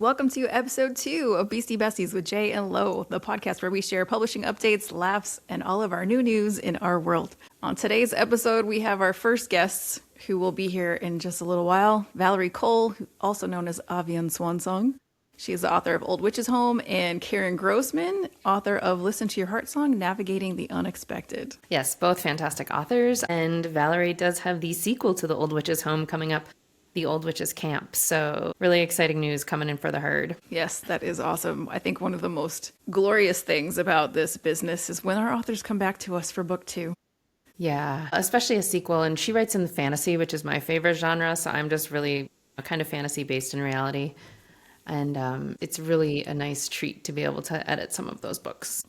Welcome to episode 2 of Beastie Besties with Jay and Lo, the podcast where we share publishing updates, laughs, and all of our new news in our world. On today's episode, we have our first guests who will be here in just a little while. Valerie Cole, also known as Avian Swansong. She is the author of Old Witch's Home, and Karen Grossman, author of Listen to Your Heart Song, Navigating the Unexpected. Yes, both fantastic authors. And Valerie does have the sequel to The Old Witch's Home coming up, The Old Witch's Camp. So really exciting news coming in for the herd. Yes, that is awesome. I think one of the most glorious things about this business is when our authors come back to us for book 2. Yeah, especially a sequel. And she writes in the fantasy, which is my favorite genre. So I'm just really a kind of fantasy based in reality. And it's really a nice treat to be able to edit some of those books.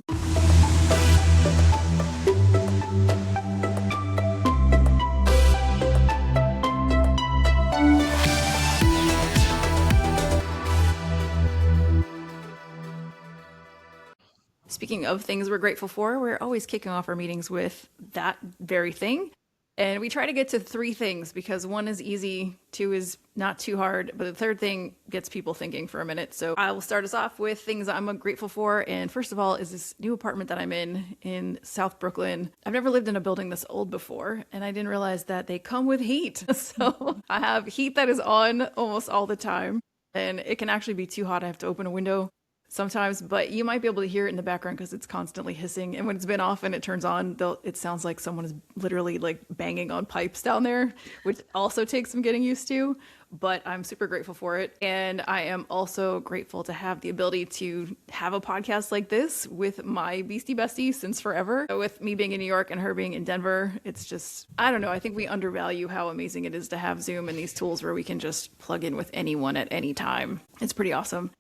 Speaking of things we're grateful for, we're always kicking off our meetings with that very thing. And we try to get to 3 things because 1 is easy, 2 is not too hard, but the 3rd thing gets people thinking for a minute. So I will start us off with things I'm grateful for. And first of all is this new apartment that I'm in South Brooklyn. I've never lived in a building this old before, and I didn't realize that they come with heat. So I have heat that is on almost all the time, and it can actually be too hot. I have to open a window sometimes, but you might be able to hear it in the background because it's constantly hissing. And when it's been off and it turns on, it sounds like someone is literally like banging on pipes down there, which also takes some getting used to. But I'm super grateful for it. And I am also grateful to have the ability to have a podcast like this with my Beastie Bestie since forever. With me being in New York and her being in Denver, it's just, I don't know. I think we undervalue how amazing it is to have Zoom and these tools where we can just plug in with anyone at any time. It's pretty awesome.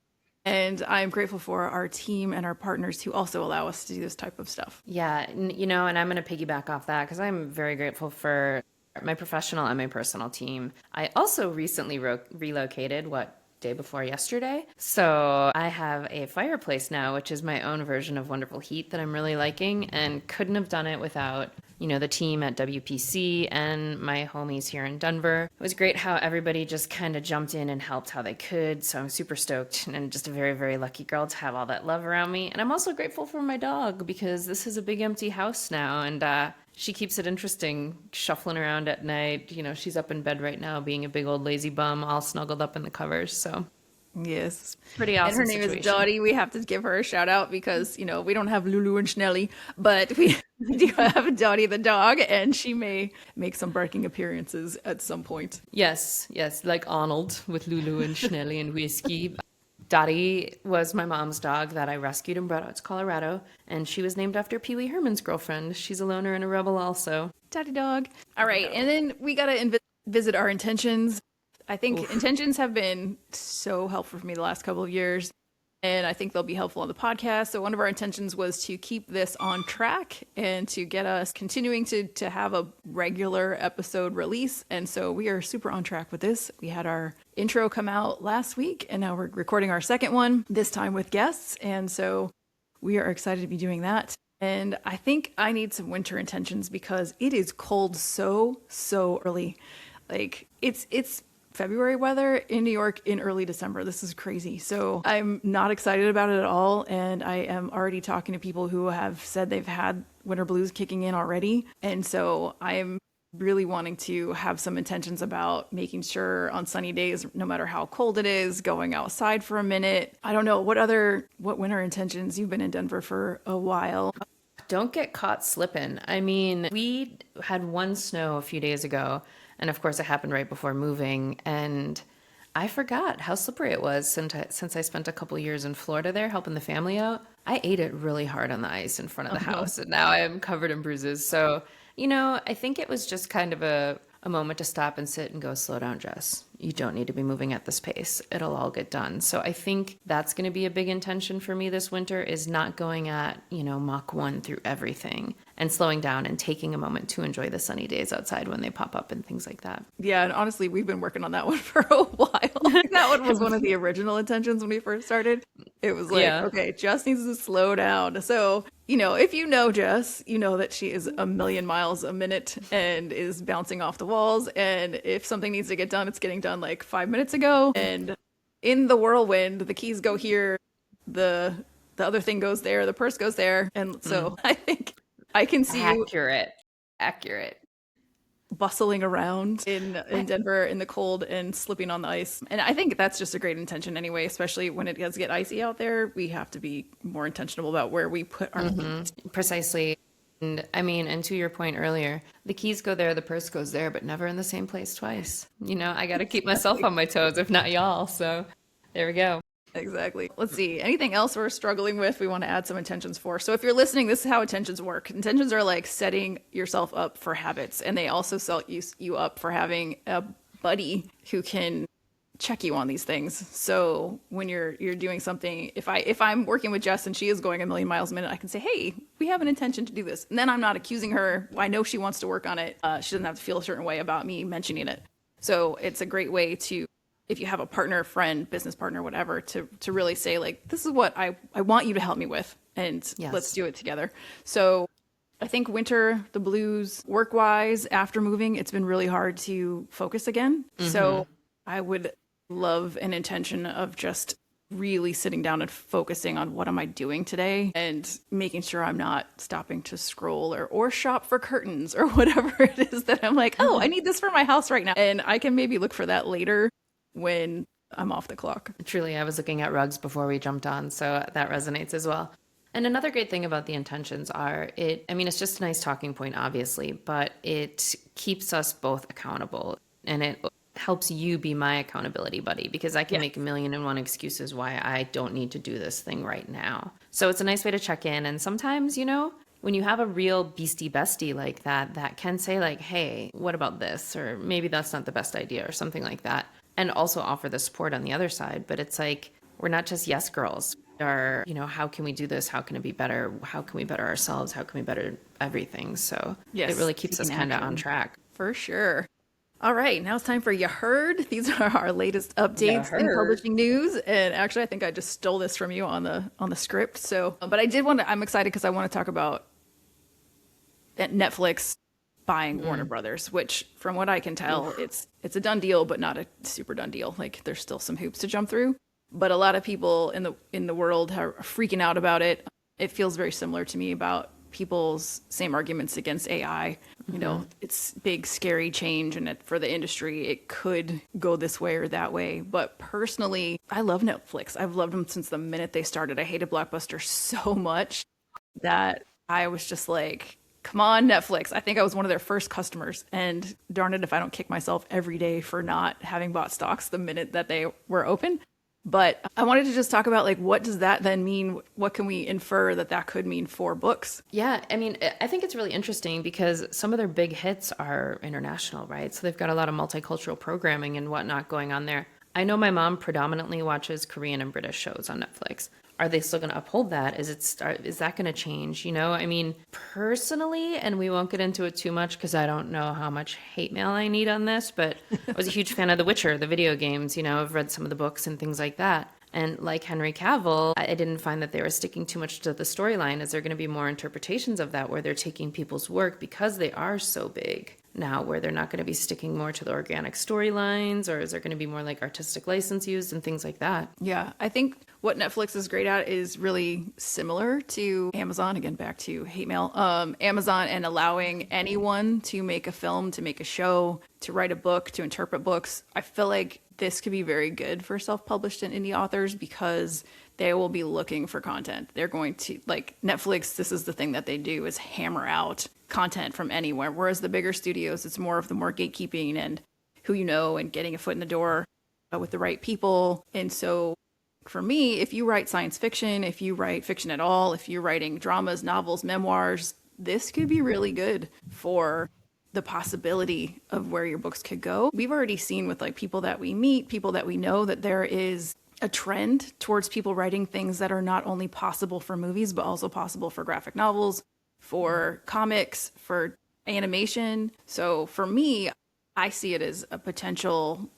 And I'm grateful for our team and our partners who also allow us to do this type of stuff. Yeah, and I'm going to piggyback off that because I'm very grateful for my professional and my personal team. I also recently relocated, day before yesterday. So I have a fireplace now, which is my own version of Wonderful Heat that I'm really liking, and couldn't have done it without the team at WPC and my homies here in Denver. It was great how everybody just kind of jumped in and helped how they could. So I'm super stoked and just a very, very lucky girl to have all that love around me. And I'm also grateful for my dog because this is a big empty house now. And she keeps it interesting shuffling around at night. She's up in bed right now being a big old lazy bum, all snuggled up in the covers. So yes, pretty awesome. And her name is Dottie. We have to give her a shout out because we don't have Lulu and Schnelly, but we do have Dottie the dog, and she may make some barking appearances at some point. Yes, like Arnold with Lulu and Schnelly and whiskey. Dottie was my mom's dog that I rescued and brought out to Colorado, and she was named after Pee Wee Herman's girlfriend. She's a loner and a rebel also. Dottie dog. All right, and then we got to visit our intentions. I think intentions have been so helpful for me the last couple of years, and I think they'll be helpful on the podcast. So one of our intentions was to keep this on track and to get us continuing to have a regular episode release. And so we are super on track with this. We had our intro come out last week, and now we're recording our second one, this time with guests. And so we are excited to be doing that. And I think I need some winter intentions because it is cold so early. Like it's February weather in New York in early December. This is crazy. So I'm not excited about it at all. And I am already talking to people who have said they've had winter blues kicking in already. And so I'm really wanting to have some intentions about making sure on sunny days, no matter how cold it is, going outside for a minute. I don't know what winter intentions. You've been in Denver for a while. Don't get caught slipping. I mean, we had one snow a few days ago. And of course, it happened right before moving. And I forgot how slippery it was since I spent a couple years in Florida there helping the family out. I ate it really hard on the ice in front of the house. And now I am covered in bruises. So, I think it was just kind of a moment to stop and sit and go, slow down, Jess. You don't need to be moving at this pace. It'll all get done. So I think that's going to be a big intention for me this winter is not going at, Mach 1 through everything and slowing down and taking a moment to enjoy the sunny days outside when they pop up and things like that. Yeah. And honestly, we've been working on that one for a while. That one was one of the original intentions when we first started. It was like, okay, Jess needs to slow down. So, if you know Jess, you know that she is a million miles a minute and is bouncing off the walls. And if something needs to get done, it's getting done like 5 minutes ago. And in the whirlwind, the keys go here, the the other thing goes there, the purse goes there. And Mm. so I think I can see you Accurate. Accurate. bustling around in I, Denver in the cold and slipping on the ice. And I think that's just a great intention anyway, especially when it does get icy out there. We have to be more intentional about where we put our feet. precisely. And I mean, and to your point earlier, the keys go there, the purse goes there, but never in the same place twice. I got to keep myself on my toes, if not y'all. So there we go. Exactly. Let's see. Anything else we're struggling with we want to add some intentions for? So if you're listening, this is how intentions work. Intentions are like setting yourself up for habits, and they also set you up for having a buddy who can check you on these things. So when you're doing something, if I'm working with Jess and she is going a million miles a minute, I can say, "Hey, we have an intention to do this," and then I'm not accusing her. I know she wants to work on it. She doesn't have to feel a certain way about me mentioning it. So it's a great way to, if you have a partner, friend, business partner, whatever, to really say like, this is what I want you to help me with, and let's Yes. do it together. So I think winter, the blues, work wise, after moving, it's been really hard to focus again. So I would love an intention of just really sitting down and focusing on what am I doing today and making sure I'm not stopping to scroll or shop for curtains or whatever it is that I'm like, oh, I need this for my house right now. And I can maybe look for that later when I'm off the clock. Truly, I was looking at rugs before we jumped on, so that resonates as well. And another great thing about the intentions I mean, it's just a nice talking point, obviously, but it keeps us both accountable and it helps you be my accountability buddy because I can Yes. make a million and one excuses why I don't need to do this thing right now. So it's a nice way to check in. And sometimes, when you have a real beastie bestie like that, that can say like, hey, what about this? Or maybe that's not the best idea or something like that. And also offer the support on the other side. But it's like, we're not just yes girls. Are, how can we do this? How can it be better? How can we better ourselves? How can we better everything? So Yes. it really keeps us Taking kind of action. on track. For sure. All right, now it's time for You Heard. These are our latest updates in publishing news. And actually, I think I just stole this from you on the script. So, but I did want to. I'm excited because I want to talk about Netflix buying Warner Brothers, which, from what I can tell, it's a done deal, but not a super done deal. Like there's still some hoops to jump through. But a lot of people in the world are freaking out about it. It feels very similar to me about people's same arguments against AI. It's big, scary change, and for the industry, it could go this way or that way. But personally, I love Netflix. I've loved them since the minute they started. I hated Blockbuster so much that I was just like, come on, Netflix. I think I was one of their first customers. And darn it if I don't kick myself every day for not having bought stocks the minute that they were open. But I wanted to just talk about like, what does that then mean? What can we infer that could mean for books? Yeah, I mean, I think it's really interesting because some of their big hits are international, right? So they've got a lot of multicultural programming and whatnot going on there. I know my mom predominantly watches Korean and British shows on Netflix. Are they still going to uphold that? Is that going to change? I mean, personally, and we won't get into it too much because I don't know how much hate mail I need on this, but I was a huge fan of The Witcher, the video games. I've read some of the books and things like that. And like Henry Cavill, I didn't find that they were sticking too much to the storyline. Is there going to be more interpretations of that where they're taking people's work because they are so big now, where they're not going to be sticking more to the organic storylines, or is there going to be more like artistic license used and things like that? Yeah, I think what Netflix is great at is really similar to Amazon. Again, back to hate mail. Amazon and allowing anyone to make a film, to make a show, to write a book, to interpret books. I feel like this could be very good for self-published and indie authors because they will be looking for content. They're going to, like Netflix, this is the thing that they do is hammer out content from anywhere. Whereas the bigger studios, it's more of the more gatekeeping and who and getting a foot in the door with the right people. And so for me, if you write science fiction, if you write fiction at all, if you're writing dramas, novels, memoirs, this could be really good for the possibility of where your books could go. We've already seen with like people that we meet, people that we know, that there is a trend towards people writing things that are not only possible for movies, but also possible for graphic novels, for comics, for animation. So for me, I see it as a potentially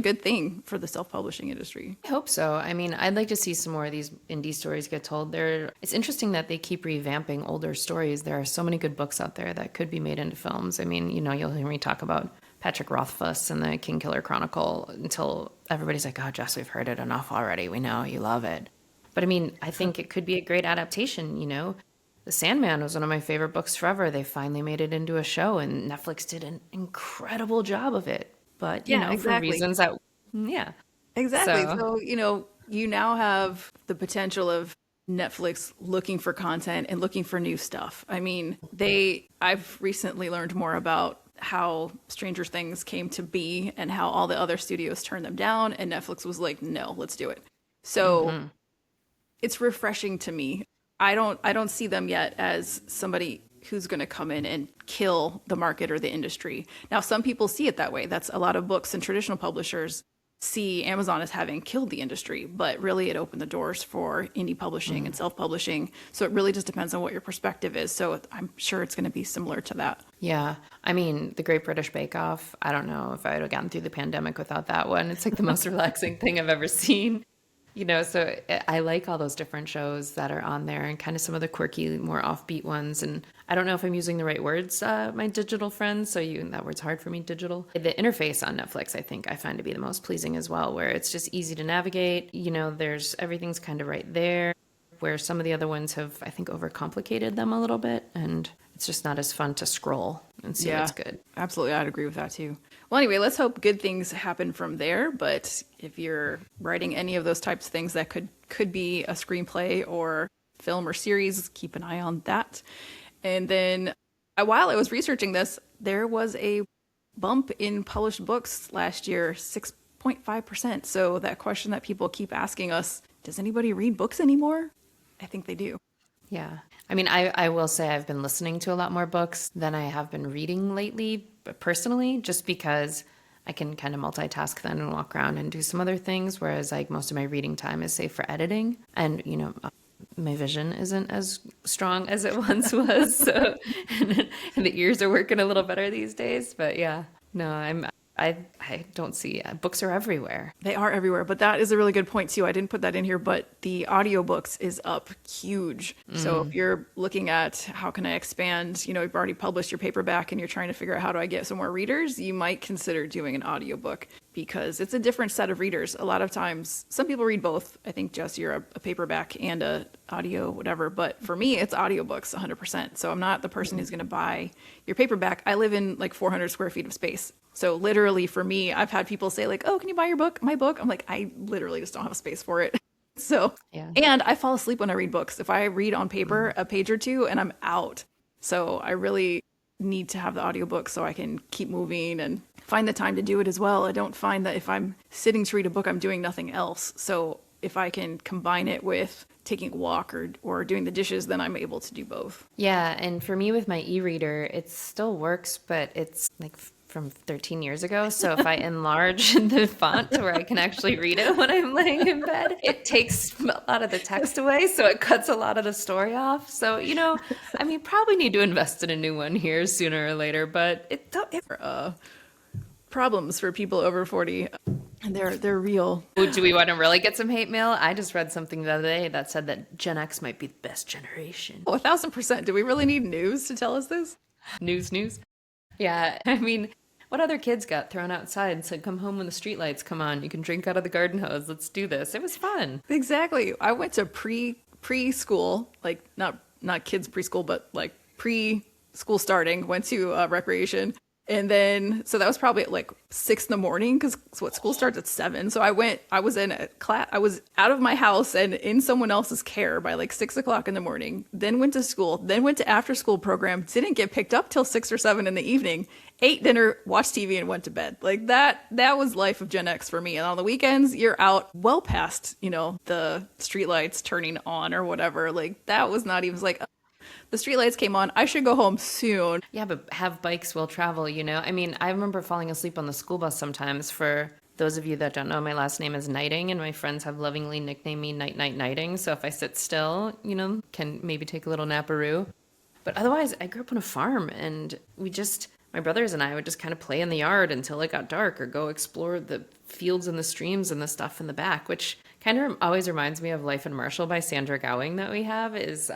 good thing for the self-publishing industry. I hope so. I mean, I'd like to see some more of these indie stories get told. It's interesting that they keep revamping older stories. There are so many good books out there that could be made into films. I mean, you'll hear me talk about Patrick Rothfuss and the Kingkiller Chronicle until everybody's like, oh, Jess, we've heard it enough already. We know you love it. But I mean, I think it could be a great adaptation, you know? The Sandman was one of my favorite books forever. They finally made it into a show, and Netflix did an incredible job of it. But, you Yeah, know, for exactly. reasons that, yeah. Exactly. So, So, you now have the potential of Netflix looking for content and looking for new stuff. I mean, I've recently learned more about how Stranger Things came to be and how all the other studios turned them down, and Netflix was like, no, let's do it. So mhm. it's refreshing to me. I don't see them yet as somebody who's going to come in and kill the market or the industry. Now, some people see it that way. That's a lot of books and traditional publishers see Amazon as having killed the industry, but really it opened the doors for indie publishing and self-publishing. So it really just depends on what your perspective is. So I'm sure it's going to be similar to that. Yeah. I mean, the Great British Bake Off, I don't know if I would have gotten through the pandemic without that one. It's like the most relaxing thing I've ever seen. You know, so I like all those different shows that are on there and kind of some of the quirky, more offbeat ones. And I don't know if I'm using the right words, my digital friends. So that word's hard for me, digital. The interface on Netflix, I think I find to be the most pleasing as well, where it's just easy to navigate. You know, everything's kind of right there, where some of the other ones have, I think, overcomplicated them a little bit. And it's just not as fun to scroll and see Yeah, what's good. absolutely. I'd agree with that too. Well, anyway, let's hope good things happen from there. But if you're writing any of those types of things that could be a screenplay or film or series, keep an eye on that. And then while I was researching this, there was a bump in published books last year, 6.5%. So that question that people keep asking us, does anybody read books anymore? I think they do. Yeah. I mean, I will say I've been listening to a lot more books than I have been reading lately, but personally, just because I can kind of multitask then and walk around and do some other things, whereas like most of my reading time is saved for editing. And, you know, my vision isn't as strong as it once was. So, and the ears are working a little better these days. But yeah, no, I don't see books are everywhere. They are everywhere, but that is a really good point too. I didn't put that in here, but the audiobooks is up huge. So if you're looking at how can I expand, you've already published your paperback and you're trying to figure out how do I get some more readers, you might consider doing an audiobook because it's a different set of readers. A lot of times, some people read both. I think, Jess, you're a paperback and a audio, whatever. But for me, it's audiobooks 100%. So I'm not the person who's going to buy your paperback. I live in like 400 square feet of space. So literally for me, I've had people say like, oh, can you buy my book? I'm like, I literally just don't have space for it. So, Yeah. and I fall asleep when I read books. If I read on paper a page or two and I'm out. So I really need to have the audiobook so I can keep moving and find the time to do it as well. I don't find that if I'm sitting to read a book, I'm doing nothing else. So if I can combine it with taking a walk or doing the dishes, then I'm able to do both. Yeah, and for me with my e-reader, it still works, but it's like from 13 years ago. So if I enlarge the font to where I can actually read it when I'm laying in bed, it takes a lot of the text away. So it cuts a lot of the story off. So, I mean, probably need to invest in a new one here sooner or later, but it Problems for people over 40, and they're real. do we want to really get some hate mail? I just read something the other day that said that Gen X might be the best generation. Oh, 1,000%. Do we really need news to tell us this? News. Yeah, I mean, what other kids got thrown outside and said, come home when the streetlights come on. You can drink out of the garden hose. Let's do this. It was fun. Exactly. I went to preschool, like not kids preschool, but like preschool starting. Went to recreation, and then so that was probably at like 6 in the morning because school starts at 7. So I was in a class. I was out of my house and in someone else's care by like 6 o'clock in the morning. Then went to school. Then went to after school program. Didn't get picked up till 6 or 7 in the evening. Ate dinner, watched TV, and went to bed. Like that was life of Gen X for me. And on the weekends, you're out well past, the streetlights turning on or whatever. Like that was not even like the streetlights came on. I should go home soon. Yeah, but have bikes will travel, I mean, I remember falling asleep on the school bus sometimes. For those of you that don't know, my last name is Nighting, and my friends have lovingly nicknamed me Nighting. So if I sit still, can maybe take a little naparoo. But otherwise, I grew up on a farm, and my brothers and I would just kind of play in the yard until it got dark or go explore the fields and the streams and the stuff in the back, which kind of always reminds me of Life in Marshall by Sandra Gowing that we have is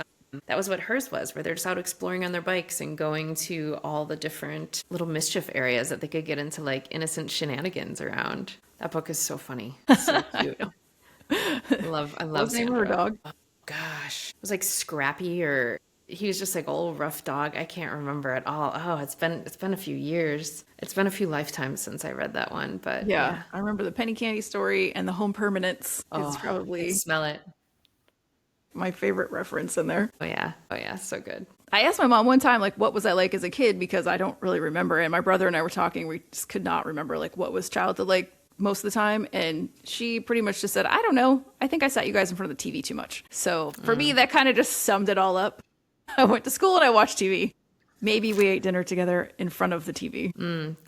That was what hers was, where they're just out exploring on their bikes and going to all the different little mischief areas that they could get into like innocent shenanigans around. That book is so funny. So cute. I What love was the name of her Sandra. dog? Gosh. It was like Scrappy, or he was just like old rough dog. I can't remember at all. Oh, it's been a few years. It's been a few lifetimes since I read that one, but Yeah, yeah. I remember the penny candy story and the home permanence is Oh, I probably smell it. my favorite reference in there. Oh yeah. Oh yeah, so good. I asked my mom one time, like, what was I like as a kid? Because I don't really remember. And my brother and I were talking, we just could not remember, like, what was childhood like most of the time. And she pretty much just said, I don't know. I think I sat you guys in front of the TV too much. So for me, that kind of just summed it all up. I went to school and I watched TV. Maybe we ate dinner together in front of the TV.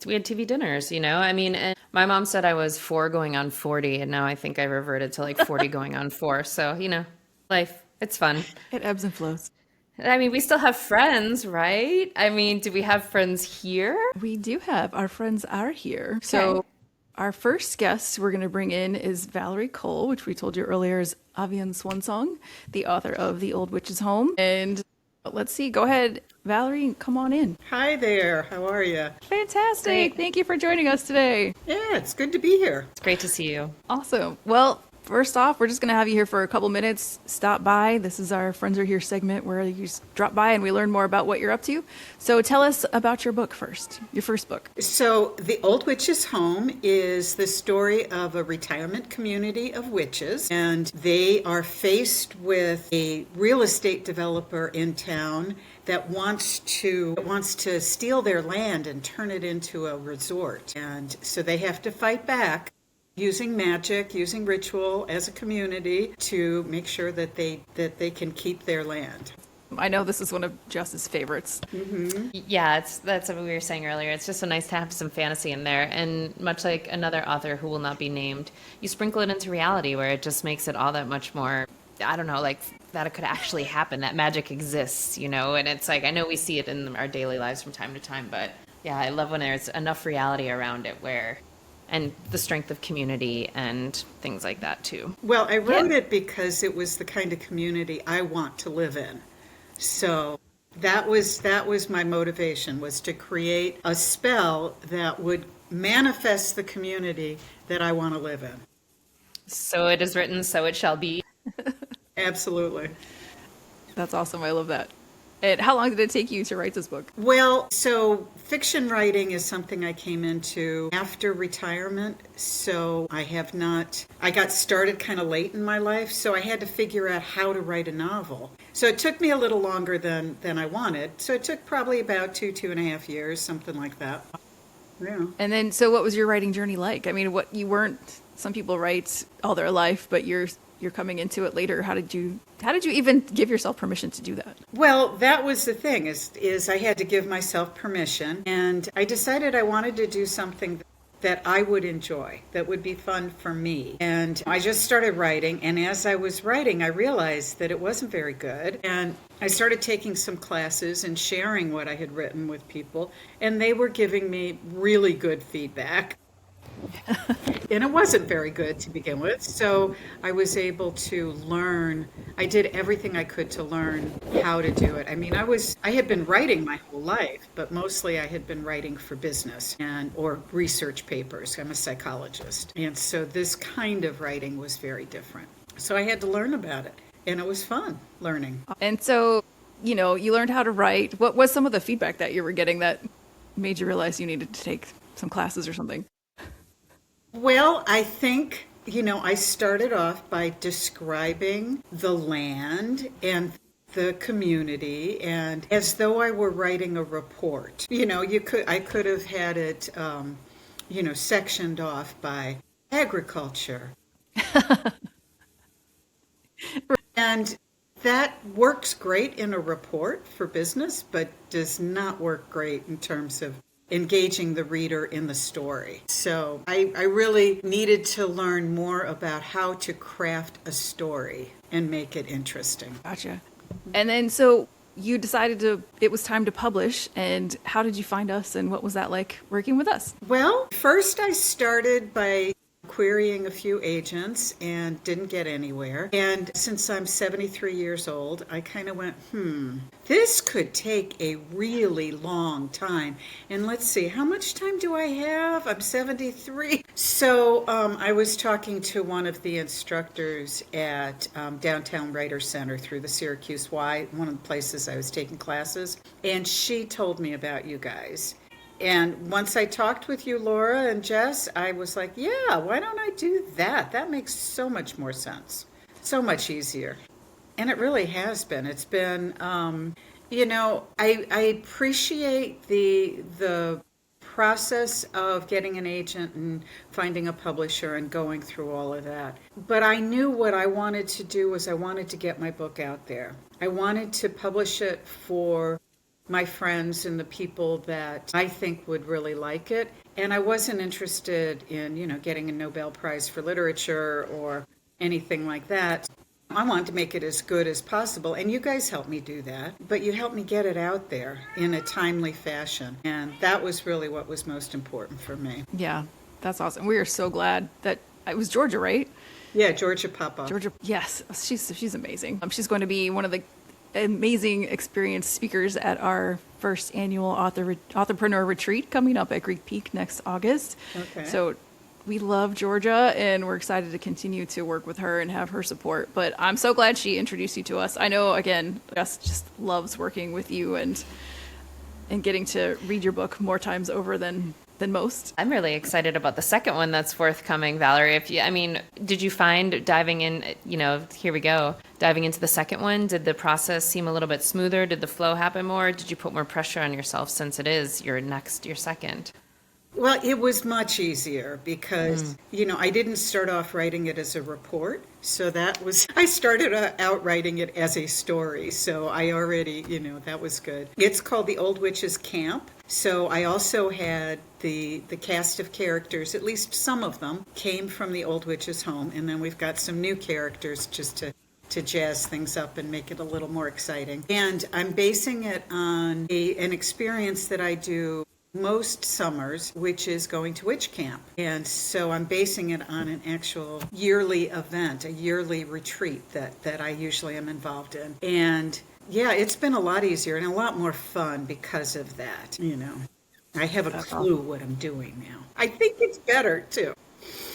We had TV dinners, you know? I mean, and my mom said I was 4 going on 40, and now I think I reverted to like 40 going on 4. So, you know, life, it's fun. It ebbs and flows. I mean, we still have friends, right? I mean, do we have friends here? We do have our friends are here. So our first guest we're going to bring in is Valerie Cole, which we told you earlier is Avian Swansong, the author of The Old Witch's Home. And let's see, go ahead, Valerie, come on in. Hi there. How are you? Fantastic. Great. Thank you for joining us today. Yeah, it's good to be here. It's great to see you. Awesome. Well, first off, we're just going to have you here for a couple minutes. Stop by. This is our Friends Are Here segment where you just drop by and we learn more about what you're up to. So tell us about your book first, your first book. So, The Old Witch's Home is the story of a retirement community of witches, and they are faced with a real estate developer in town that wants to steal their land and turn it into a resort. And so they have to fight back using magic, using ritual as a community to make sure that they can keep their land. I know this is one of Jess's favorites. Yeah, that's what we were saying earlier. It's just so nice to have some fantasy in there. And much like another author who will not be named, you sprinkle it into reality where it just makes it all that much more, I don't know, like that it could actually happen, that magic exists, you know? And it's like, I know we see it in our daily lives from time to time, but yeah, I love when there's enough reality around it where, and the strength of community and things like that too. Well, I wrote it because it was the kind of community I want to live in. So that was my motivation, was to create a spell that would manifest the community that I want to live in. So it is written, so it shall be. Absolutely. That's awesome. I love that. And how long did it take you to write this book? Well, so fiction writing is something I came into after retirement. So I got started kind of late in my life, so I had to figure out how to write a novel. So it took me a little longer than I wanted. So it took probably about 2.5 years, something like that. Yeah. And then, so what was your writing journey like? I mean, some people write all their life, but you're coming into it later. How did you even give yourself permission to do that? Well, that was the thing, is I had to give myself permission, and I decided I wanted to do something that I would enjoy, that would be fun for me. And I just started writing, and as I was writing, I realized that it wasn't very good. And I started taking some classes and sharing what I had written with people, and they were giving me really good feedback. And it wasn't very good to begin with, so I was able to learn. I did everything I could to learn how to do it. I mean, I had been writing my whole life, but mostly I had been writing for business or research papers. I'm a psychologist, and so this kind of writing was very different. So I had to learn about it, and it was fun learning. And so, you learned how to write. What was some of the feedback that you were getting that made you realize you needed to take some classes or something? Well, I think, I started off by describing the land and the community, and as though I were writing a report. I could have had it, sectioned off by agriculture. And that works great in a report for business, but does not work great in terms of engaging the reader in the story. So I really needed to learn more about how to craft a story and make it interesting. Gotcha. And then, so you decided it was time to publish, and how did you find us, and what was that like working with us? Well, first I started by querying a few agents and didn't get anywhere. And since I'm 73 years old, I kind of went, this could take a really long time. And let's see, how much time do I have? I'm 73. So I was talking to one of the instructors at Downtown Writer Center through the Syracuse Y, one of the places I was taking classes, and she told me about you guys. And once I talked with you, Laura and Jess, I was like, yeah, why don't I do that? That makes so much more sense, so much easier. And it really has been. It's been, I appreciate the process of getting an agent and finding a publisher and going through all of that. But I knew what I wanted to do was I wanted to get my book out there. I wanted to publish it for my friends and the people that I think would really like it. And I wasn't interested in, getting a Nobel Prize for Literature or anything like that. I wanted to make it as good as possible, and you guys helped me do that, but you helped me get it out there in a timely fashion, and that was really what was most important for me. Yeah, that's awesome. We are so glad that it was Georgia, right? Yeah, Georgia Papa. Georgia, yes, she's amazing. She's going to be one of the amazing experienced speakers at our first annual Authorpreneur Retreat coming up at Greek Peak next August. Okay. So we love Georgia, and we're excited to continue to work with her and have her support. But I'm so glad she introduced you to us. I know, again, Gus just loves working with you and getting to read your book more times over than most. I'm really excited about the second one that's forthcoming, Valerie. Did you find diving in, here we go, diving into the second one, did the process seem a little bit smoother? Did the flow happen more? Did you put more pressure on yourself since it is your second? Well, it was much easier because, I didn't start off writing it as a report. So I started out writing it as a story. So I already, that was good. It's called The Old Witch's Camp. So I also had the cast of characters, at least some of them, came from the Old Witch's home. And then we've got some new characters just to jazz things up and make it a little more exciting. And I'm basing it on an experience that I do most summers, which is going to witch camp. And so I'm basing it on an actual yearly event, a yearly retreat that I usually am involved in. And yeah, it's been a lot easier and a lot more fun because of that. I have a clue what I'm doing now. I think it's better too.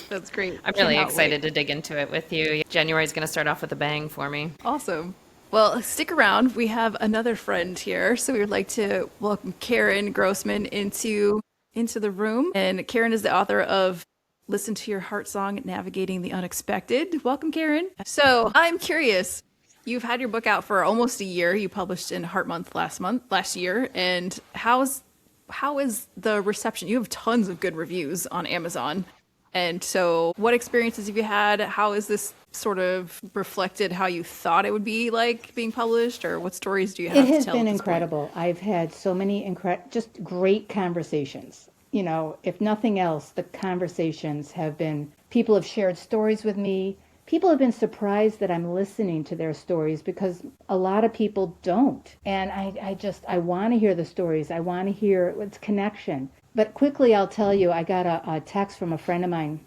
That's great. I'm really excited to dig into it with you. January is going to start off with a bang for me. Awesome. Well, stick around. We have another friend here. So we would like to welcome Karen Grossman into the room. And Karen is the author of Listen to Your Heart Song, Navigating the Unexpected. Welcome, Karen. So I'm curious. You've had your book out for almost a year. You published in Heart Month last year. And how is the reception? You have tons of good reviews on Amazon. And so what experiences have you had? How is this sort of reflected how you thought it would be like being published, or what stories do you have to tell? It has been incredible. I've had so many just great conversations. If nothing else, the conversations have been, people have shared stories with me. People have been surprised that I'm listening to their stories because a lot of people don't. And I want to hear the stories. I want to hear its connection. But quickly, I'll tell you, I got a text from a friend of mine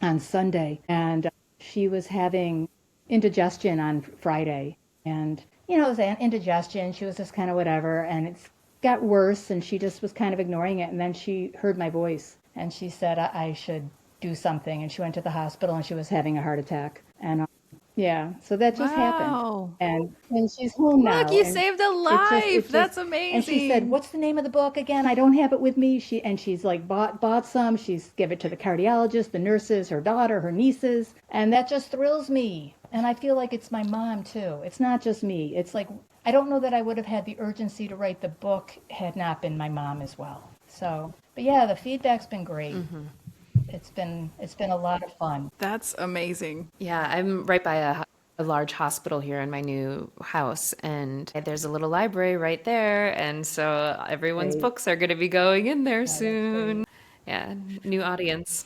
on Sunday, and she was having indigestion on Friday. And, it was an indigestion. She was just kind of whatever, and it got worse, and she just was kind of ignoring it. And then she heard my voice, and she said I should do something. And she went to the hospital, and she was having a heart attack. And yeah, so that just happened. And she's home now. Look, you saved a life. That's amazing. And she said, "What's the name of the book again? I don't have it with me." She's like bought some. She's give it to the cardiologist, the nurses, her daughter, her nieces, and that just thrills me. And I feel like it's my mom too. It's not just me. It's like I don't know that I would have had the urgency to write the book had not been my mom as well. So, but yeah, the feedback's been great. Mm-hmm. It's been a lot of fun. That's amazing. Yeah, I'm right by a large hospital here in my new house, and there's a little library right there, and so everyone's books are going to be going in there soon. Yeah, new audience.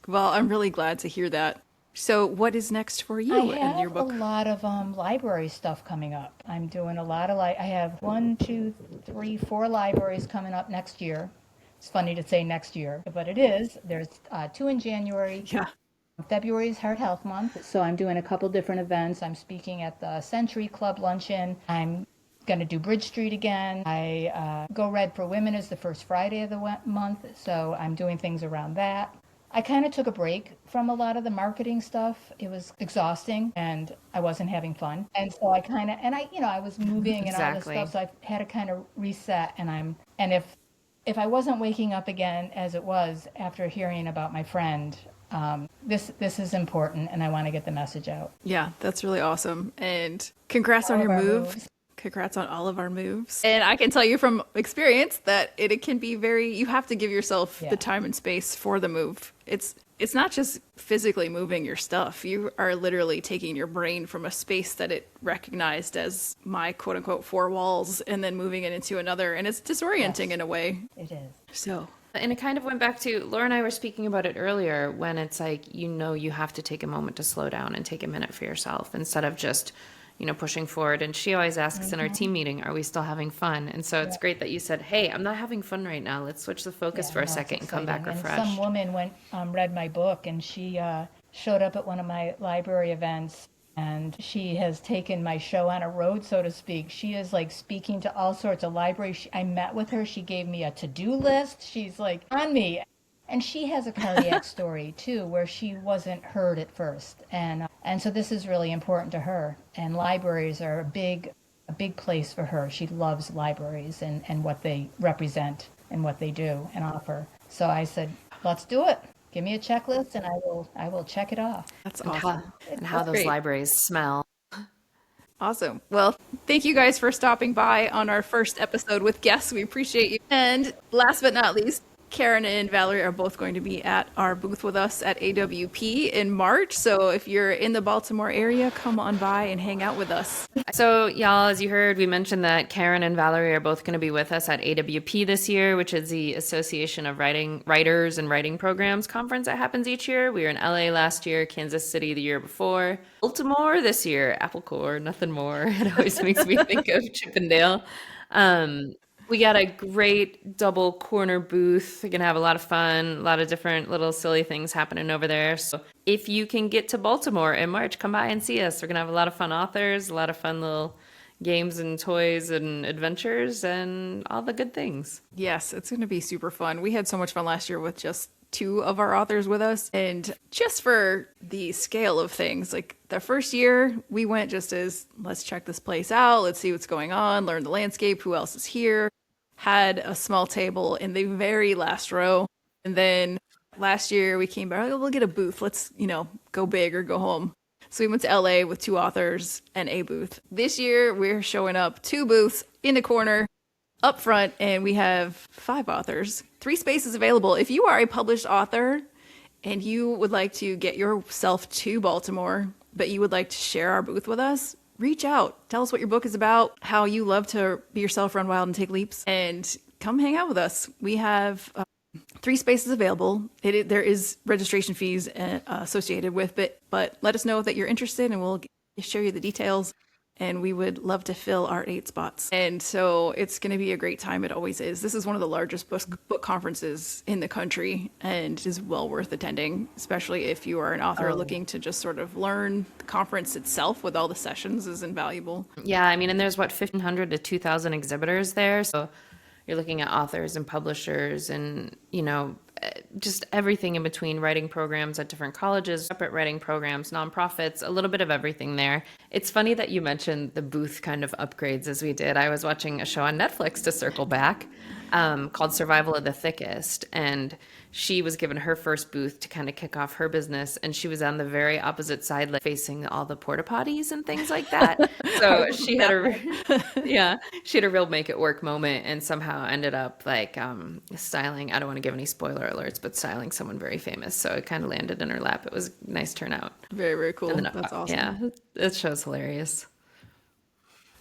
Well, I'm really glad to hear that. So what is next for you in your book? I have a lot of library stuff coming up. I'm doing a lot of I have 4 libraries coming up next year. It's funny to say next year, but it is. There's 2 in January. Yeah. February is Heart Health Month, so I'm doing a couple different events. I'm speaking at the Century Club Luncheon. I'm going to do Bridge Street again. I Go Red for Women is the first Friday of the month, so I'm doing things around that. I kind of took a break from a lot of the marketing stuff. It was exhausting and I wasn't having fun. And so I kind of, and I was moving and all this Exactly. stuff, so I had to kind of reset. And if I wasn't waking up again as it was after hearing about my friend, this is important, and I want to get the message out. Yeah, that's really awesome. And congrats on All your of our move. moves. Congrats on all of our moves. And I can tell you from experience that it can be you have to give yourself Yeah. the time and space for the move. It's not just physically moving your stuff. You are literally taking your brain from a space that it recognized as my quote unquote four walls and then moving it into another. And it's disorienting Yes. in a way. It is. So And it kind of went back to Laura and I were speaking about it earlier when it's like, you have to take a moment to slow down and take a minute for yourself instead of just, pushing forward. And she always asks in our team meeting, are we still having fun? And so it's great that you said, hey, I'm not having fun right now. Let's switch the focus for a No, it's second and come back exciting. And refreshed. some woman read my book, and she showed up at one of my library events, and she has taken my show on a road, so to speak. She is like speaking to all sorts of libraries. I met with her. She gave me a to-do list. She's like on me. And she has a cardiac story too, where she wasn't heard at first, and so this is really important to her. And libraries are a big place for her. She loves libraries and what they represent and what they do and offer. So I said, let's do it. Give me a checklist, and I will check it off. that's And awesome. how That's those great. libraries smell. Awesome. Well, thank you guys for stopping by on our first episode with guests. We appreciate you. And last but not least, Karen and Valerie are both going to be at our booth with us at AWP in March. So if you're in the Baltimore area, come on by and hang out with us. So, y'all, as you heard, we mentioned that Karen and Valerie are both going to be with us at AWP this year, which is the Association of Writers and Writing Programs conference that happens each year. We were in LA last year, Kansas City the year before, Baltimore this year, Apple Core, nothing more. It always makes me think of Chippendale. We got a great double corner booth. We're going to have a lot of fun, a lot of different little silly things happening over there. So if you can get to Baltimore in March, come by and see us. We're going to have a lot of fun authors, a lot of fun little games and toys and adventures and all the good things. Yes, it's going to be super fun. We had so much fun last year with just two of our authors with us. And just for the scale of things, like the first year, we went just as let's check this place out, let's see what's going on, learn the landscape, who else is here. Had a small table in the very last row. And then last year we came back, oh, we'll get a booth. Let's, go big or go home. So we went to LA with two authors and a booth. This year we're showing up two booths in the corner up front, and we have 5 authors, 3 spaces available. If you are a published author and you would like to get yourself to Baltimore, but you would like to share our booth with us, reach out. Tell us what your book is about, how you love to be yourself, run wild, and take leaps, and come hang out with us. We have 3 spaces available. There is registration fees associated with it, but let us know that you're interested, and we'll show you the details. And we would love to fill our 8 spots. And so it's going to be a great time. It always is. This is one of the largest book conferences in the country and is well worth attending, especially if you are an author looking to just sort of learn the conference itself with all the sessions is invaluable. Yeah, I mean, and there's 1,500 to 2,000 exhibitors there. So you're looking at authors and publishers and, just everything in between, writing programs at different colleges, separate writing programs, nonprofits, a little bit of everything there. It's funny that you mentioned the booth kind of upgrades as we did. I was watching a show on Netflix, to circle back, called Survival of the Thickest. And she was given her first booth to kind of kick off her business. And she was on the very opposite side, like facing all the porta potties and things like that. So she had she had a real make it work moment and somehow ended up like styling, I don't want to give any spoiler alerts, but styling someone very famous. So it kind of landed in her lap. It was a nice turnout. Very, very cool. And then, That's awesome. Yeah, that show's hilarious.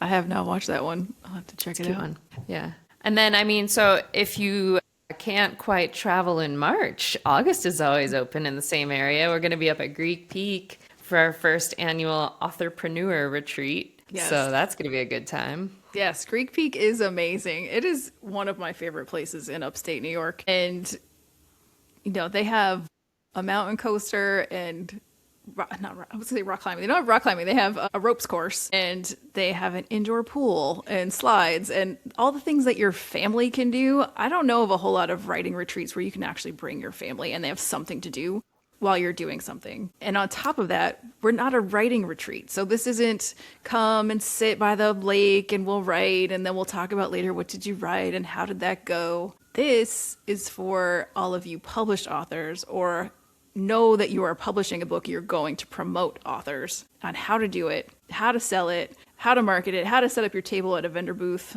I have not watched that one. I'll have to check it Cute out. one. Yeah. And then, I mean, so if you can't quite travel in March, August is always open in the same area. We're going to be up at Greek Peak for our first annual Authorpreneur retreat. Yes. So that's going to be a good time. Yes, Greek Peak is amazing. It is one of my favorite places in upstate New York. And, they have a mountain coaster and I would say rock climbing. They don't have rock climbing. They have a ropes course and they have an indoor pool and slides and all the things that your family can do. I don't know of a whole lot of writing retreats where you can actually bring your family and they have something to do while you're doing something. And on top of that, we're not a writing retreat. So this isn't come and sit by the lake and we'll write and then we'll talk about later what did you write and how did that go. This is for all of you published authors or know that you are publishing a book, you're going to promote authors on how to do it, how to sell it, how to market it, how to set up your table at a vendor booth.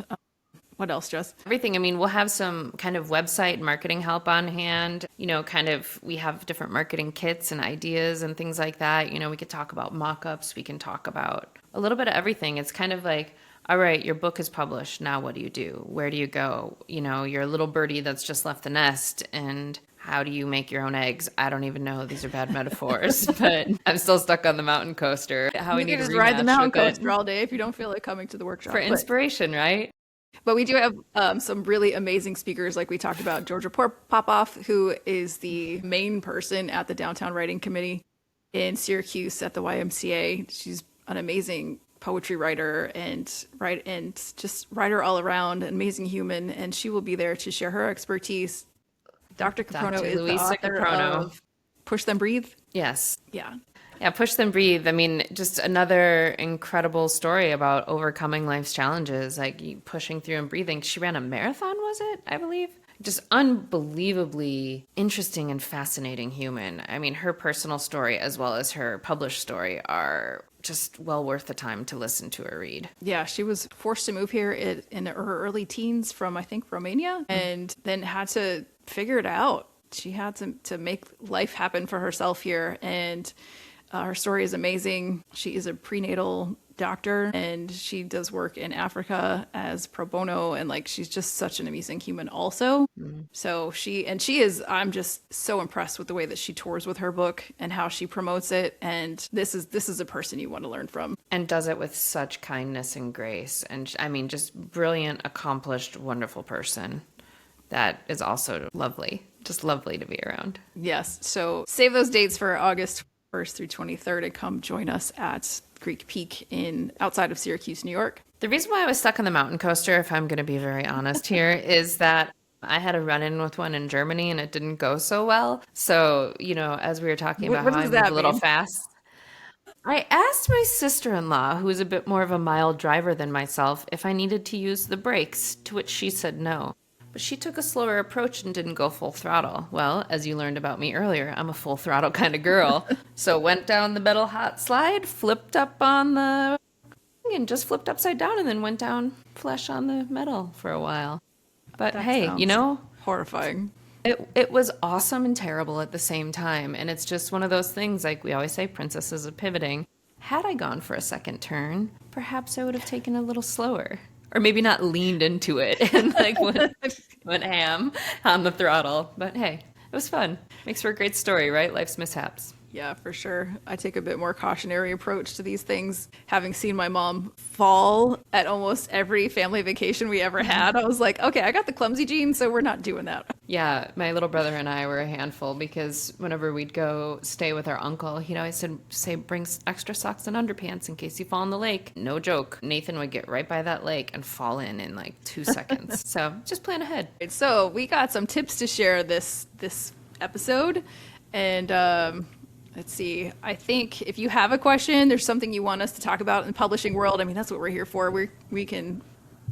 What else, Jess? Everything. I mean, we'll have some kind of website marketing help on hand. We have different marketing kits and ideas and things like that. We could talk about mock-ups. We can talk about a little bit of everything. It's kind of like, all right, your book is published. Now what do you do? Where do you go? You're a little birdie that's just left the nest. And how do you make your own eggs? I don't even know. These are bad metaphors, but I'm still stuck on the mountain coaster. You can just ride the mountain coaster all day if you don't feel like coming to the workshop. For inspiration, right? But we do have some really amazing speakers, like we talked about Georgia Popoff, who is the main person at the Downtown Writing Committee in Syracuse at the YMCA. She's an amazing poetry writer and just writer all around, an amazing human, and she will be there to share her expertise. Dr. Caprono is the author of Push Them Breathe. Yes. Yeah. Yeah, Push Them Breathe. I mean, just another incredible story about overcoming life's challenges, like pushing through and breathing. She ran a marathon, was it? I believe. Just unbelievably interesting and fascinating human. I mean, her personal story as well as her published story are just well worth the time to listen to or read. Yeah, she was forced to move here in her early teens from, I think, Romania, and then had to figure it out. She had to make life happen for herself here, and her story is amazing. She is a prenatal doctor, and she does work in Africa as pro bono, and she's just such an amazing human also. So I'm just so impressed with the way that she tours with her book and how she promotes it, and this is a person you want to learn from. And does it with such kindness and grace, and I mean, just brilliant, accomplished, wonderful person that is also lovely, just lovely to be around. Yes, so save those dates for August 1st through 23rd and come join us at Greek Peak outside of Syracuse, New York. The reason why I was stuck on the mountain coaster, if I'm going to be very honest here, is that I had a run-in with one in Germany and it didn't go so well. So, as we were talking about how I move a little fast, I asked my sister-in-law, who is a bit more of a mild driver than myself, if I needed to use the brakes, to which she said no. But she took a slower approach and didn't go full throttle. Well, as you learned about me earlier, I'm a full throttle kind of girl. So went down the metal hot slide, flipped up on the and just flipped upside down and then went down flesh on the metal for a while. But That hey, sounds horrifying. It was awesome and terrible at the same time. And it's just one of those things, like we always say, princesses are pivoting. Had I gone for a second turn, perhaps I would have taken a little slower. Or maybe not leaned into it and went ham on the throttle. But hey, it was fun. Makes for a great story, right? Life's mishaps. Yeah, for sure. I take a bit more cautionary approach to these things. Having seen my mom fall at almost every family vacation we ever had, I was like, okay, I got the clumsy gene, so we're not doing that. Yeah, my little brother and I were a handful because whenever we'd go stay with our uncle, he'd always say, bring extra socks and underpants in case you fall in the lake. No joke. Nathan would get right by that lake and fall in 2 seconds. So just plan ahead. So we got some tips to share this episode. And let's see. I think if you have a question, there's something you want us to talk about in the publishing world. I mean, that's what we're here for. We can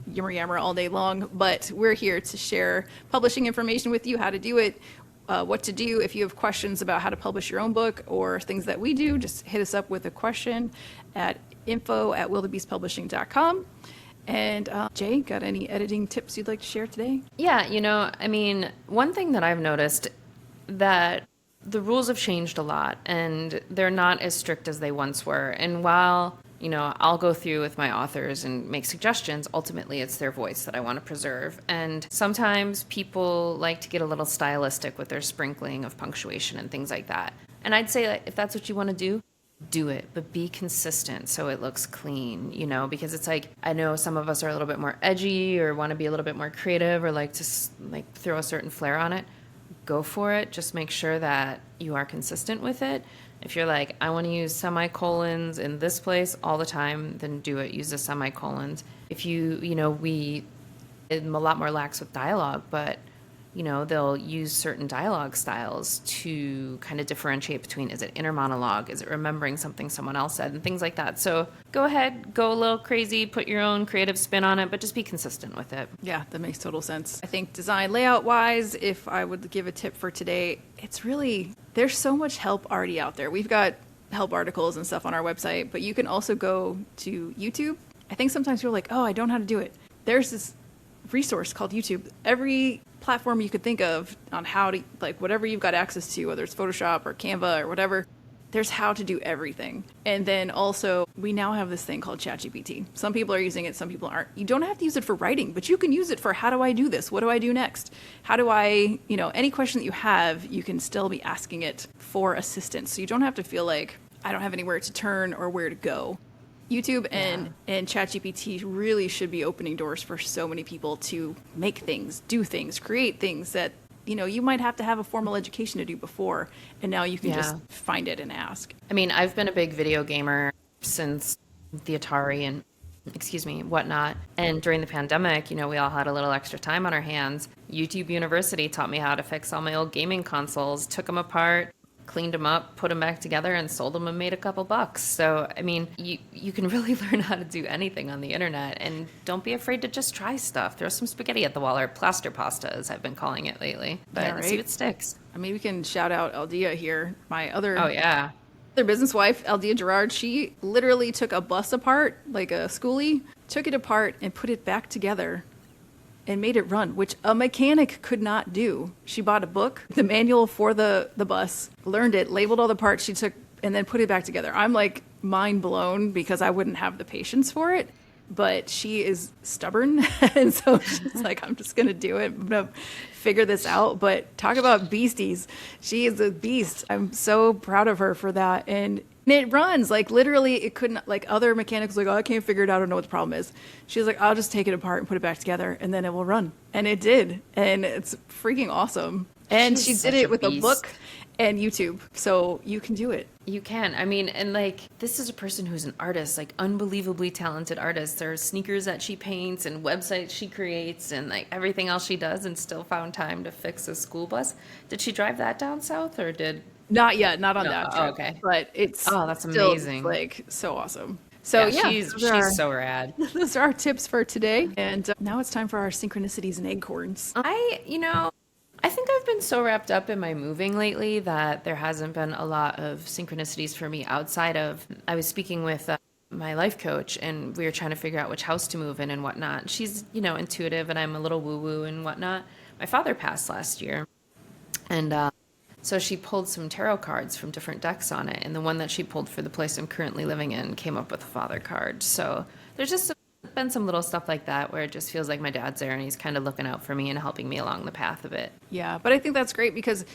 yammer all day long, but we're here to share publishing information with you, how to do it, what to do. If you have questions about how to publish your own book or things that we do, just hit us up with a question at info@wildebeestpublishing.com. And Jay, got any editing tips you'd like to share today? Yeah, one thing that I've noticed that the rules have changed a lot and they're not as strict as they once were. And while, I'll go through with my authors and make suggestions, ultimately it's their voice that I want to preserve. And sometimes people like to get a little stylistic with their sprinkling of punctuation and things like that. And I'd say if that's what you want to do, do it, but be consistent so it looks clean, you know, because it's like, I know some of us are a little bit more edgy or want to be a little bit more creative or like to like throw a certain flair on it. Go for it. Just make sure that you are consistent with it. If you're like, I want to use semicolons in this place all the time, then do it. Use the semicolons. If you know, I'm a lot more lax with dialogue, but you know, they'll use certain dialogue styles to kind of differentiate between, is it inner monologue? Is it remembering something someone else said and things like that. So go ahead, go a little crazy, put your own creative spin on it, but just be consistent with it. Yeah, that makes total sense. I think design layout wise, if I would give a tip for today, it's really, there's so much help already out there. We've got help articles and stuff on our website, but you can also go to YouTube. I think sometimes you're like, oh, I don't know how to do it. There's this resource called YouTube. Every platform you could think of on how to, like, whatever you've got access to, whether it's Photoshop or Canva or whatever, there's how to do everything. And then also, we now have this thing called ChatGPT. Some people are using it, some people aren't. You don't have to use it for writing, but you can use it for, how do I do this? What do I do next? How do I, you know, any question that you have, you can still be asking it for assistance. So you don't have to feel like, I don't have anywhere to turn or where to go. YouTube and ChatGPT really should be opening doors for so many people to make things, do things, create things that, you know, you might have to have a formal education to do before, and now you can just find it and ask. I mean, I've been a big video gamer since the Atari and whatnot. And during the pandemic, you know, we all had a little extra time on our hands. YouTube University taught me how to fix all my old gaming consoles, took them apart, cleaned them up, put them back together, and sold them and made a couple bucks. So, I mean, you can really learn how to do anything on the internet, and don't be afraid to just try stuff. Throw some spaghetti at the wall, or plaster pasta, as I've been calling it lately. But see what sticks. I mean, we can shout out Aldia here, my other their business wife, Aldia Gerard. She literally took a bus apart, like a schoolie, took it apart and put it back together and made it run, which a mechanic could not do. She bought a book, the manual for the bus, learned it, labeled all the parts she took, and then put it back together. I'm like mind blown because I wouldn't have the patience for it, but she is stubborn. And so she's like, I'm just going to do it. I'm going to figure this out. But talk about beasties. She is a beast. I'm so proud of her for that. And it runs, like, literally, it couldn't, like, other mechanics like, oh, I can't figure it out, I don't know what the problem is. She's like, I'll just take it apart and put it back together, and then it will run. And it did, and it's freaking awesome. And she did it with a book and YouTube, so you can do it. You can. I mean, and, like, this is a person who's an artist, like, unbelievably talented artist. There are sneakers that she paints and websites she creates and, like, everything else she does, and still found time to fix a school bus. Did she drive that down south, or did... Not yet, not on that trip. Oh, okay. But it's that's still, amazing. Like, so awesome. So she's so rad. Those are our tips for today. And now it's time for our synchronicities and acorns. I think I've been so wrapped up in my moving lately that there hasn't been a lot of synchronicities for me outside of, I was speaking with my life coach, and we were trying to figure out which house to move in and whatnot. She's, you know, intuitive, and I'm a little woo-woo and whatnot. My father passed last year, and so she pulled some tarot cards from different decks on it, and the one that she pulled for the place I'm currently living in came up with a father card. So there's just been some little stuff like that where it just feels like my dad's there and he's kind of looking out for me and helping me along the path of it. Yeah, but I think that's great because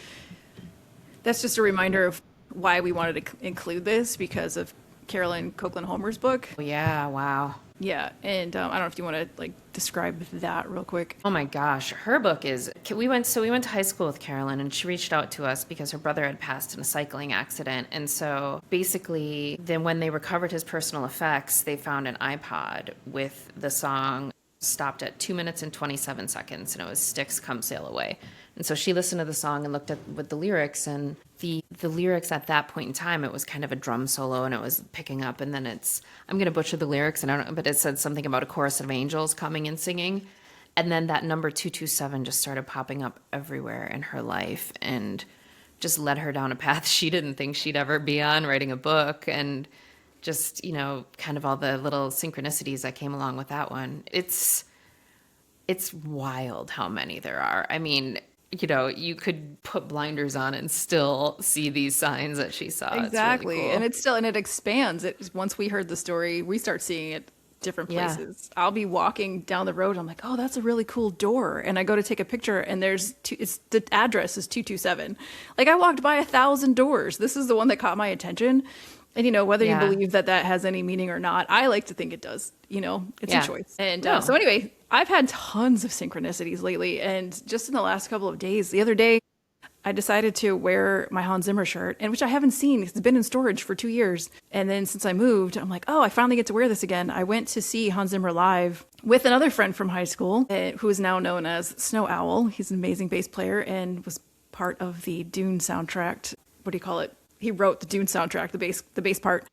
that's just a reminder of why we wanted to include this, because of Carolyn Copeland Homer's book. Yeah, wow. Yeah, and I don't know if you want to like describe that real quick. Oh my gosh, her book is. We went to high school with Carolyn, and she reached out to us because her brother had passed in a cycling accident, and so basically, then when they recovered his personal effects, they found an iPod with the song stopped at 2 minutes and 27 seconds, and it was "Sticks Come Sail Away." And so she listened to the song and looked at with the lyrics, and the lyrics at that point in time, it was kind of a drum solo, and it was picking up, and then I'm going to butcher the lyrics, and I don't know, but it said something about a chorus of angels coming and singing, and then that number 227 just started popping up everywhere in her life, and just led her down a path she didn't think she'd ever be on, writing a book, and just, you know, kind of all the little synchronicities that came along with that one. It's wild how many there are. I mean, you know, you could put blinders on and still see these signs that she saw. Exactly. It's really cool. And it expands. Once we heard the story, we start seeing it different places. I'll be walking down the road. I'm like, oh, that's a really cool door. And I go to take a picture, and the address is 227. Like, I walked by 1,000 doors. This is the one that caught my attention. And, whether you Yeah. believe that that has any meaning or not, I like to think it does. It's Yeah. a choice. And No. so anyway, I've had tons of synchronicities lately. And just in the last couple of days, the other day, I decided to wear my Hans Zimmer shirt, and which I haven't seen. It's been in storage for 2 years. And then since I moved, I'm like, oh, I finally get to wear this again. I went to see Hans Zimmer live with another friend from high school, who is now known as Snow Owl. He's an amazing bass player and was part of the Dune soundtrack. What do you call it? He wrote the Dune soundtrack, the bass part.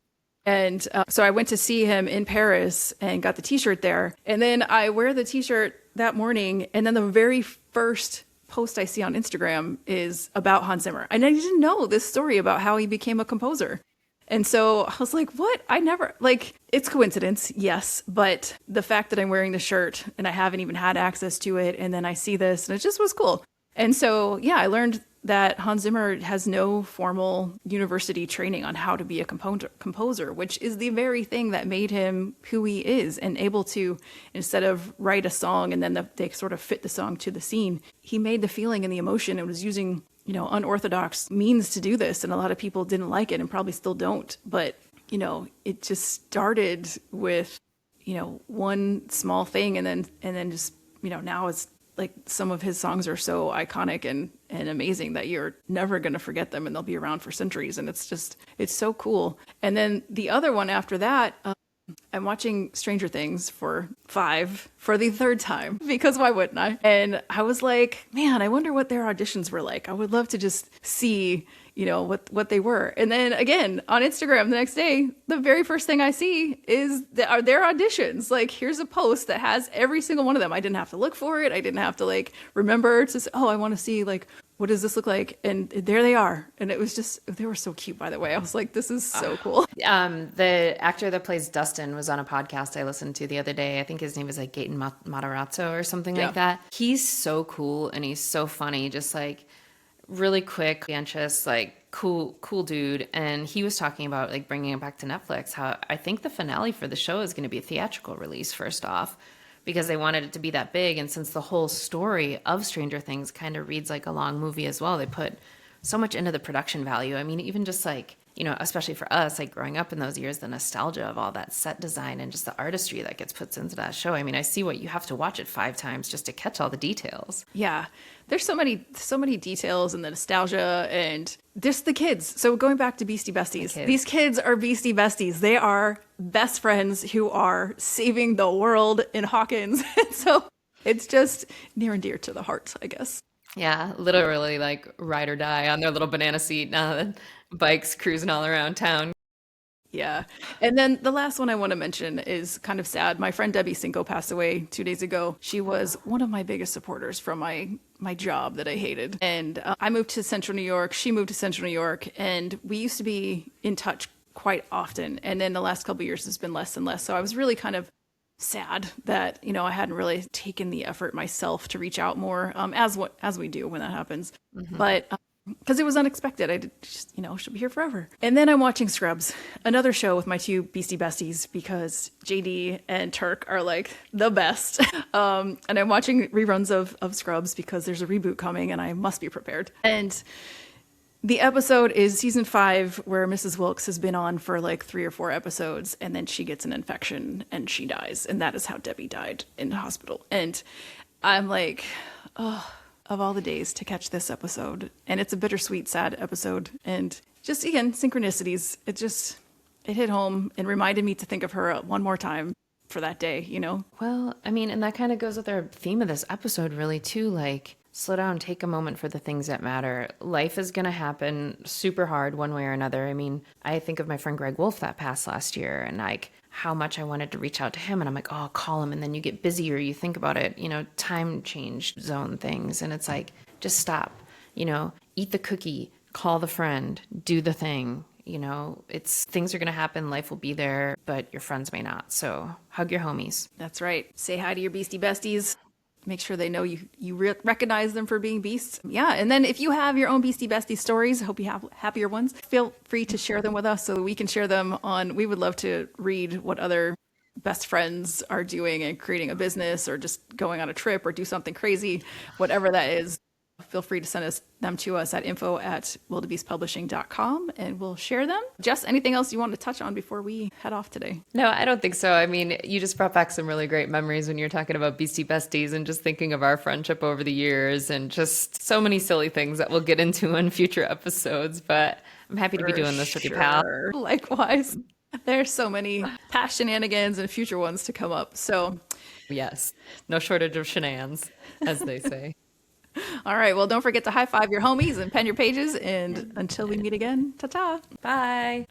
And so I went to see him in Paris and got the t-shirt there. And then I wear the t-shirt that morning. And then the very first post I see on Instagram is about Hans Zimmer. And I didn't know this story about how he became a composer. And so I was like, what? I never, it's coincidence, yes. But the fact that I'm wearing the shirt and I haven't even had access to it. And then I see this and it just was cool. And so, yeah, I learned that Hans Zimmer has no formal university training on how to be a composer, which is the very thing that made him who he is, and able to, instead of write a song and then they sort of fit the song to the scene, he made the feeling and the emotion and was using, unorthodox means to do this. And a lot of people didn't like it and probably still don't. But, it just started with, one small thing and then just, now it's like some of his songs are so iconic and amazing that you're never going to forget them and they'll be around for centuries. And it's so cool. And then the other one after that, I'm watching Stranger Things for the third time, because why wouldn't I? And I was like, man, I wonder what their auditions were like. I would love to just see, what they were. And then again, on Instagram the next day, the very first thing I see is their auditions. Like, here's a post that has every single one of them. I didn't have to look for it. I didn't have to remember to say, oh, I want to see what does this look like? And there they are. And it was just, they were so cute, by the way. I was like, this is so cool. The actor that plays Dustin was on a podcast I listened to the other day. I think his name is Gaten Matarazzo or something like that. He's so cool and he's so funny, just really quick, conscious, cool dude. And he was talking about bringing it back to Netflix, how I think the finale for the show is going to be a theatrical release first off, because they wanted it to be that big. And since the whole story of Stranger Things kind of reads like a long movie as well, they put so much into the production value. I mean, even just especially for us, growing up in those years, the nostalgia of all that set design and just the artistry that gets put into that show. I mean, I see what you have to watch it 5 times just to catch all the details. Yeah. There's so many details and the nostalgia and just the kids. So going back to Beastie Besties, these kids are Beastie Besties. They are best friends who are saving the world in Hawkins. So it's just near and dear to the heart, I guess. Yeah, literally ride or die on their little banana seat, bikes cruising all around town. Yeah. And then the last one I want to mention is kind of sad. My friend Debbie Cinco passed away 2 days ago. She was one of my biggest supporters from my job that I hated. And I moved to Central New York. She moved to Central New York. And we used to be in touch quite often. And then the last couple of years has been less and less. So I was really kind of sad that, I hadn't really taken the effort myself to reach out more, as we do when that happens. Mm-hmm. But because it was unexpected. I just, she'll be here forever. And then I'm watching Scrubs, another show with my 2 Beastie Besties, because JD and Turk are the best. And I'm watching reruns of Scrubs because there's a reboot coming and I must be prepared. And the episode is season 5, where Mrs. Wilkes has been on for 3 or 4 episodes, and then she gets an infection and she dies. And that is how Debbie died in the hospital. And I'm like, oh, of all the days to catch this episode. And it's a bittersweet, sad episode. And just, again, synchronicities. It hit home and reminded me to think of her one more time for that day, Well, I mean, and that kind of goes with our theme of this episode, really, too. Slow down, take a moment for the things that matter. Life is going to happen super hard one way or another. I mean, I think of my friend Greg Wolf that passed last year, and how much I wanted to reach out to him. And I'm like, oh, call him. And then you get busy or you think about it, time change zone things. And it's just stop, eat the cookie, call the friend, do the thing. Things are going to happen. Life will be there, but your friends may not. So hug your homies. That's right. Say hi to your Beastie Besties. Make sure they know you recognize them for being beasts. Yeah. And then if you have your own Beastie Bestie stories, I hope you have happier ones, feel free to share them with us so that we can share them we would love to read what other best friends are doing and creating a business or just going on a trip or do something crazy, whatever that is. feel free to send them to us at info@wildebeestpublishing.com and we'll share them. Jess, anything else you want to touch on before we head off today? No, I don't think so. I mean, you just brought back some really great memories when you're talking about Beastie Besties and just thinking of our friendship over the years and just so many silly things that we'll get into in future episodes. But I'm happy to be doing this with you, pal. Likewise. There's so many past shenanigans and future ones to come up. So, yes, no shortage of shenanigans, as they say. All right. Well, don't forget to high five your homies and pen your pages. And until we meet again, ta-ta. Bye.